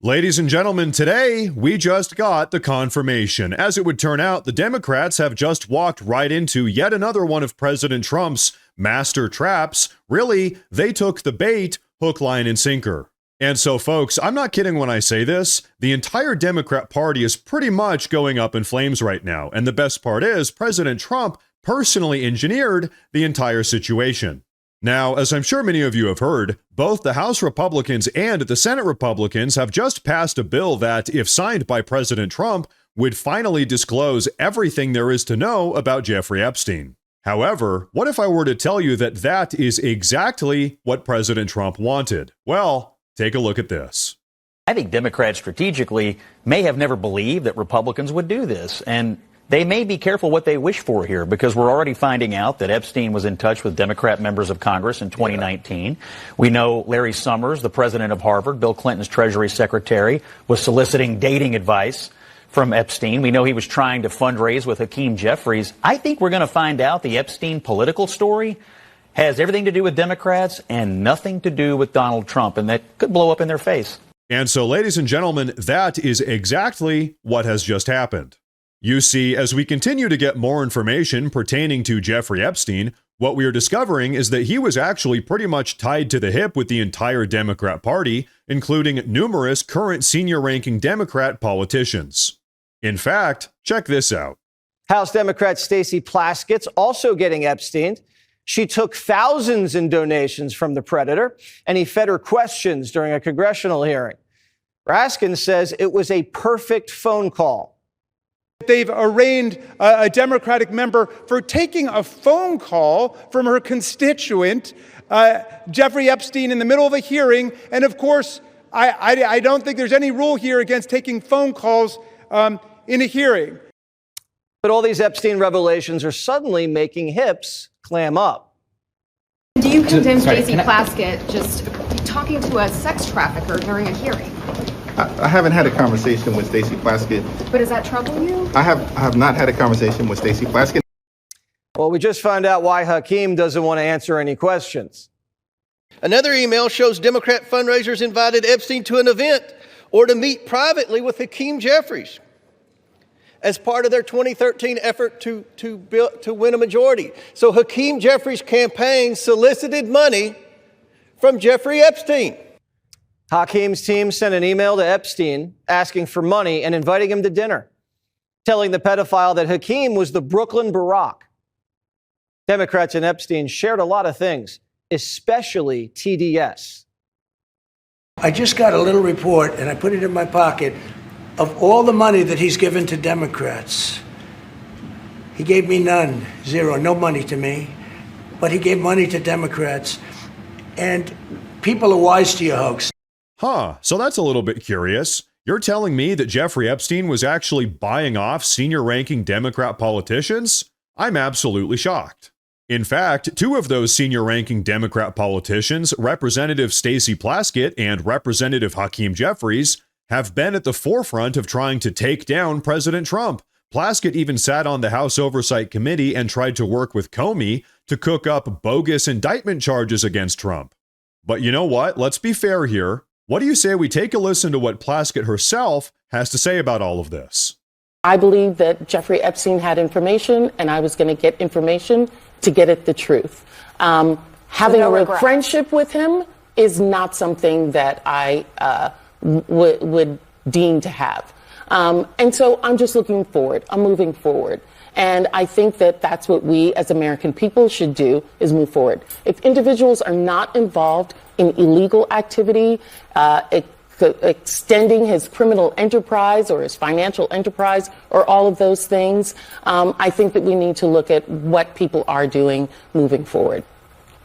Ladies and gentlemen, today we just got the confirmation. As it would turn out, the Democrats have just walked right into yet another one of President Trump's master traps. Really, they took the bait, hook, line, and sinker. And so, folks, I'm not kidding when I say this. The entire Democrat Party is pretty much going up in flames right now. And the best part is, President Trump personally engineered the entire situation. Now, as I'm sure many of you have heard, both the House Republicans and the Senate Republicans have just passed a bill that, if signed by President Trump, would finally disclose everything there is to know about Jeffrey Epstein. However, what if I were to tell you that that is exactly what President Trump wanted? Well, take a look at this. I think Democrats strategically may have never believed that Republicans would do this, and they may be careful what they wish for here, because we're already finding out that Epstein was in touch with Democrat members of Congress in 2019. We know Larry Summers, the president of Harvard, Bill Clinton's Treasury Secretary, was soliciting dating advice from Epstein. We know he was trying to fundraise with Hakeem Jeffries. I think we're going to find out the Epstein political story has everything to do with Democrats and nothing to do with Donald Trump, and that could blow up in their face. And so, ladies and gentlemen, that is exactly what has just happened. You see, as we continue to get more information pertaining to Jeffrey Epstein, what we are discovering is that he was actually pretty much tied to the hip with the entire Democrat Party, including numerous current senior-ranking Democrat politicians. In fact, check this out. House Democrat Stacey Plaskett's also getting Epstein. She took thousands in donations from the predator, and he fed her questions during a congressional hearing. Raskin says it was a perfect phone call. They've arraigned a Democratic member for taking a phone call from her constituent, Jeffrey Epstein, in the middle of a hearing. And of course, I don't think there's any rule here against taking phone calls in a hearing. But all these Epstein revelations are suddenly making hips clam up. Do you condemn Stacey Plaskett just talking to a sex trafficker during a hearing? I haven't had a conversation with Stacey Plaskett. But does that trouble you? I have not had a conversation with Stacey Plaskett. Well, we just found out why Hakeem doesn't want to answer any questions. Another email shows Democrat fundraisers invited Epstein to an event or to meet privately with Hakeem Jeffries as part of their 2013 effort to win a majority. So Hakeem Jeffries' campaign solicited money from Jeffrey Epstein. Hakeem's team sent an email to Epstein asking for money and inviting him to dinner, telling the pedophile that Hakeem was the Brooklyn Barack. Democrats and Epstein shared a lot of things, especially TDS. I just got a little report, and I put it in my pocket, of all the money that he's given to Democrats. He gave me none, zero, no money to me, but he gave money to Democrats. And people are wise to your hoax. Huh, so that's a little bit curious. You're telling me that Jeffrey Epstein was actually buying off senior-ranking Democrat politicians? I'm absolutely shocked. In fact, two of those senior-ranking Democrat politicians, Representative Stacey Plaskett and Representative Hakeem Jeffries, have been at the forefront of trying to take down President Trump. Plaskett even sat on the House Oversight Committee and tried to work with Comey to cook up bogus indictment charges against Trump. But you know what? Let's be fair here. What do you say we take a listen to what Plaskett herself has to say about all of this? I believe that Jeffrey Epstein had information, and I was going to get information to get at the truth. Having a friendship with him is not something that I would deem to have. And so I'm just looking forward. I'm moving forward. And I think that that's what we as American people should do, is move forward. If individuals are not involved in illegal activity, extending his criminal enterprise or his financial enterprise or all of those things, I think that we need to look at what people are doing moving forward.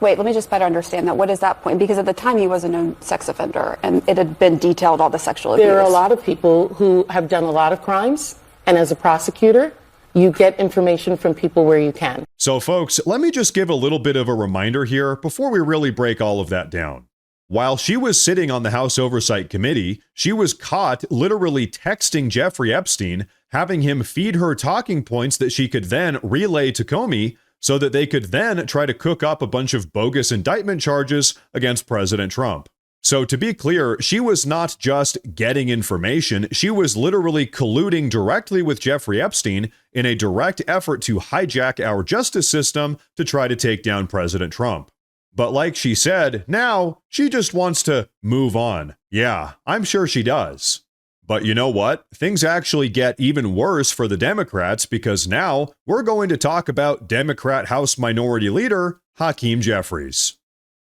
Wait, let me just better understand that. What is that point? Because at the time he was a known sex offender and it had been detailed all the sexual abuse. There are a lot of people who have done a lot of crimes, and as a prosecutor, you get information from people where you can. So folks, let me just give a little bit of a reminder here before we really break all of that down. While she was sitting on the House Oversight Committee, she was caught literally texting Jeffrey Epstein, having him feed her talking points that she could then relay to Comey so that they could then try to cook up a bunch of bogus indictment charges against President Trump. So to be clear, she was not just getting information, she was literally colluding directly with Jeffrey Epstein in a direct effort to hijack our justice system to try to take down President Trump. But like she said, now she just wants to move on. Yeah, I'm sure she does. But you know what? Things actually get even worse for the Democrats because now we're going to talk about Democrat House Minority Leader Hakeem Jeffries.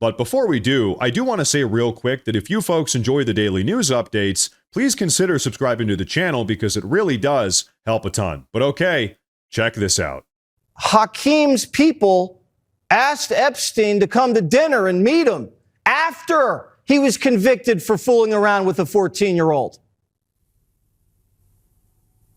But before we do, I do want to say real quick that if you folks enjoy the daily news updates, please consider subscribing to the channel because it really does help a ton. But okay, check this out. Hakeem's people asked Epstein to come to dinner and meet him after he was convicted for fooling around with a 14-year-old.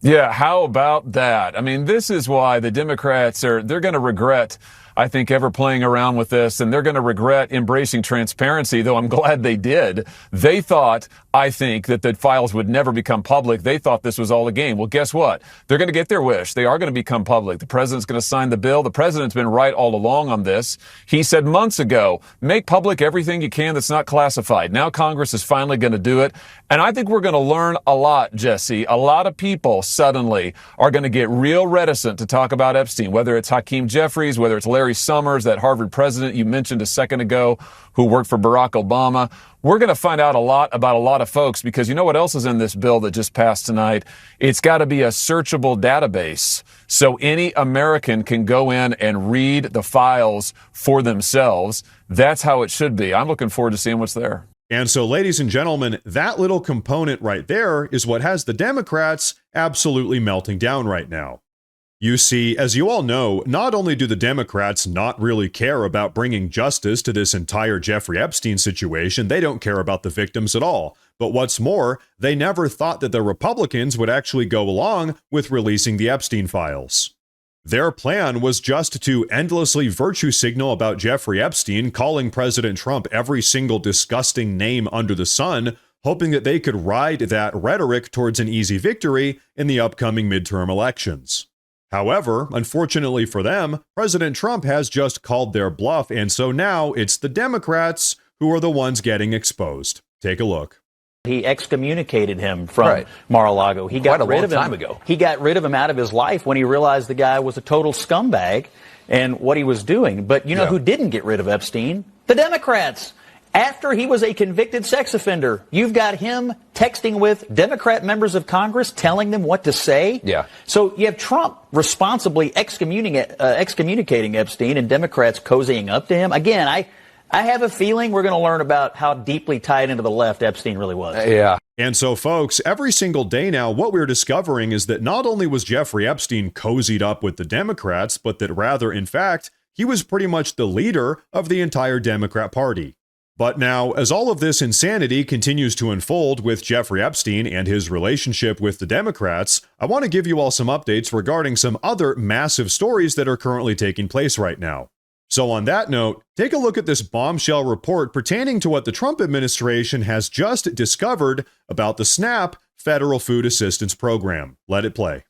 Yeah, how about that? I mean, this is why the Democrats they're going to regret, I think, ever playing around with this, and they're going to regret embracing transparency, though I'm glad they did. They thought, I think, that the files would never become public. They thought this was all a game. Well, guess what? They're going to get their wish. They are going to become public. The president's going to sign the bill. The president's been right all along on this. He said months ago, make public everything you can that's not classified. Now Congress is finally going to do it. And I think we're going to learn a lot, Jesse. A lot of people suddenly are going to get real reticent to talk about Epstein, whether it's Hakeem Jeffries, whether it's Larry Summers, that Harvard president you mentioned a second ago who worked for Barack Obama. We're going to find out a lot about a lot of folks because you know what else is in this bill that just passed tonight? It's got to be a searchable database so any American can go in and read the files for themselves. That's how it should be. I'm looking forward to seeing what's there. And so, ladies and gentlemen, that little component right there is what has the Democrats absolutely melting down right now. You see, as you all know, not only do the Democrats not really care about bringing justice to this entire Jeffrey Epstein situation, they don't care about the victims at all. But what's more, they never thought that the Republicans would actually go along with releasing the Epstein files. Their plan was just to endlessly virtue signal about Jeffrey Epstein, calling President Trump every single disgusting name under the sun, hoping that they could ride that rhetoric towards an easy victory in the upcoming midterm elections. However, unfortunately for them, President Trump has just called their bluff, and so now it's the Democrats who are the ones getting exposed. Take a look. He excommunicated him from Mar-a-Lago. He got rid of him. He got rid of him out of his life when he realized the guy was a total scumbag and what he was doing. But you know who didn't get rid of Epstein? The Democrats. After he was a convicted sex offender, you've got him texting with Democrat members of Congress, telling them what to say. Yeah. So you have Trump responsibly excommunicating Epstein and Democrats cozying up to him. Again, I have a feeling we're going to learn about how deeply tied into the left Epstein really was. Yeah. And so, folks, every single day now, what we're discovering is that not only was Jeffrey Epstein cozied up with the Democrats, but that rather, in fact, he was pretty much the leader of the entire Democrat Party. But now, as all of this insanity continues to unfold with Jeffrey Epstein and his relationship with the Democrats, I want to give you all some updates regarding some other massive stories that are currently taking place right now. So on that note, take a look at this bombshell report pertaining to what the Trump administration has just discovered about the SNAP Federal Food Assistance Program. Let it play.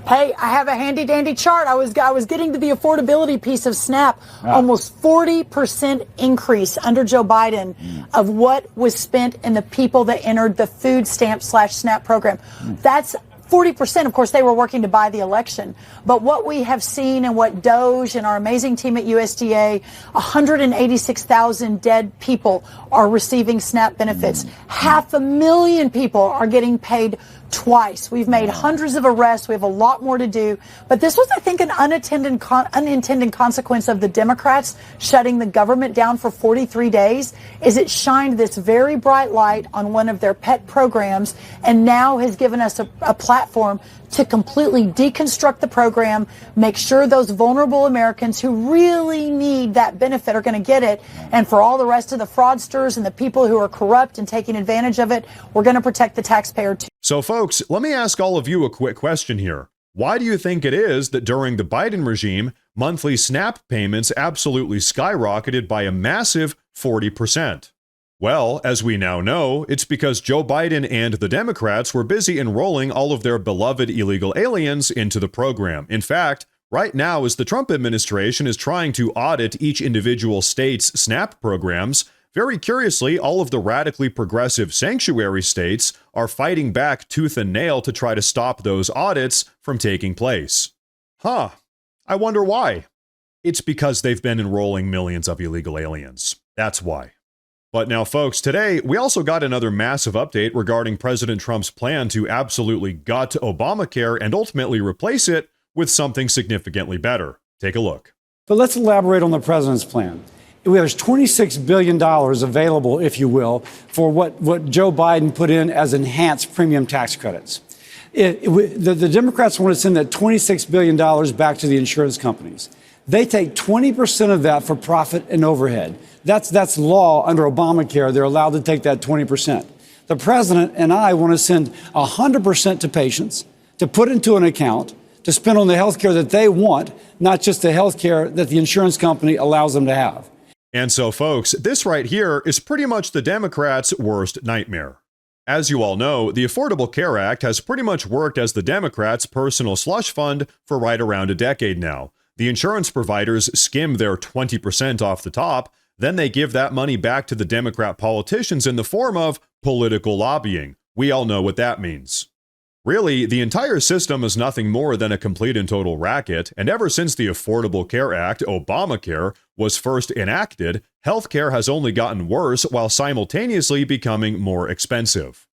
Hey, I have a handy dandy chart. I was getting to the affordability piece of SNAP. Almost 40% increase under Joe Biden of what was spent in the people that entered the food stamp/SNAP program. That's 40%, of course, they were working to buy the election. But what we have seen and what Doge and our amazing team at USDA, 186,000 dead people are receiving SNAP benefits. 500,000 people are getting paid twice. We've made hundreds of arrests. We have a lot more to do. But this was, I think, an unintended consequence of the Democrats shutting the government down for 43 days, is it shined this very bright light on one of their pet programs and now has given us a platform to completely deconstruct the program, make sure those vulnerable Americans who really need that benefit are going to get it. And for all the rest of the fraudsters and the people who are corrupt and taking advantage of it, we're going to protect the taxpayer too. So folks, let me ask all of you a quick question here. Why do you think it is that during the Biden regime, monthly SNAP payments absolutely skyrocketed by a massive 40%? Well, as we now know, it's because Joe Biden and the Democrats were busy enrolling all of their beloved illegal aliens into the program. In fact, right now, as the Trump administration is trying to audit each individual state's SNAP programs, very curiously, all of the radically progressive sanctuary states are fighting back tooth and nail to try to stop those audits from taking place. Huh. I wonder why. It's because they've been enrolling millions of illegal aliens. That's why. But now, folks, today we also got another massive update regarding President Trump's plan to absolutely gut Obamacare and ultimately replace it with something significantly better. Take a look. But let's elaborate on the president's plan. There's $26 billion available, if you will, for what Joe Biden put in as enhanced premium tax credits. The Democrats want to send that $26 billion back to the insurance companies. They take 20% of that for profit and overhead. That's law under Obamacare. They're allowed to take that 20%. The president and I want to send 100% to patients to put into an account to spend on the health care that they want, not just the health care that the insurance company allows them to have. And so, folks, this right here is pretty much the Democrats' worst nightmare. As you all know, the Affordable Care Act has pretty much worked as the Democrats' personal slush fund for right around a decade now. The insurance providers skim their 20% off the top, then they give that money back to the Democrat politicians in the form of political lobbying. We all know what that means. Really, the entire system is nothing more than a complete and total racket, and ever since the Affordable Care Act, Obamacare, was first enacted, healthcare has only gotten worse while simultaneously becoming more expensive.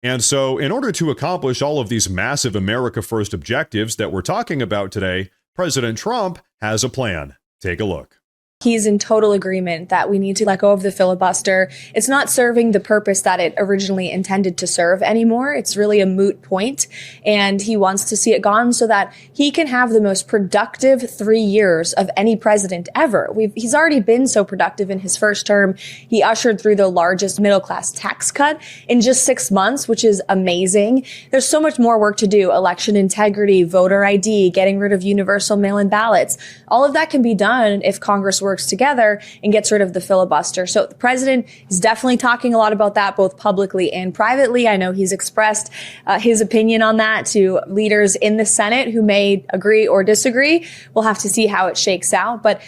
And so, in order to accomplish all of these massive America First objectives that we're talking about today, President Trump has a plan. Take a look. He's in total agreement that we need to let go of the filibuster. It's not serving the purpose that it originally intended to serve anymore. It's really a moot point, and he wants to see it gone so that he can have the most productive 3 years of any president ever. He's already been so productive in his first term. He ushered through the largest middle-class tax cut in just 6 months, which is amazing. There's so much more work to do. Election integrity, voter ID, getting rid of universal mail-in ballots. All of that can be done if Congress works together and gets rid of the filibuster. So the president is definitely talking a lot about that, both publicly and privately. I know he's expressed his opinion on that to leaders in the Senate who may agree or disagree. We'll have to see how it shakes out. But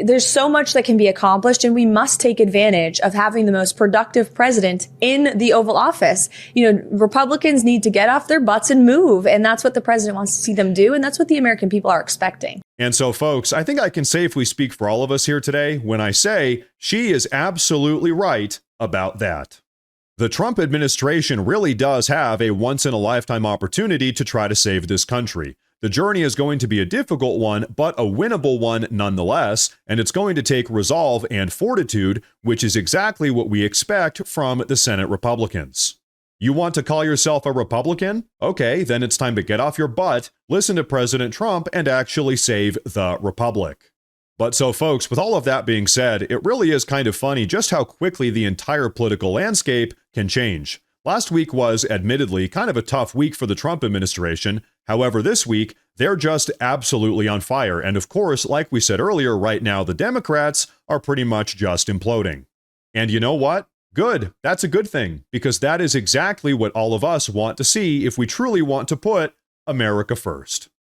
there's so much that can be accomplished, and we must take advantage of having the most productive president in the Oval Office. You know, Republicans need to get off their butts and move, and that's what the president wants to see them do, and that's what the American people are expecting. And so, folks, I think I can safely speak for all of us here today when I say she is absolutely right about that. The Trump administration really does have a once-in-a-lifetime opportunity to try to save this country. The journey is going to be a difficult one, but a winnable one nonetheless, and it's going to take resolve and fortitude, which is exactly what we expect from the Senate Republicans. You want to call yourself a Republican? Okay, then it's time to get off your butt, listen to President Trump, and actually save the Republic. But so, folks, with all of that being said, it really is kind of funny just how quickly the entire political landscape can change. Last week was, admittedly, kind of a tough week for the Trump administration. However, this week, they're just absolutely on fire. And of course, like we said earlier, right now, the Democrats are pretty much just imploding. And you know what? Good. That's a good thing, because that is exactly what all of us want to see if we truly want to put America first.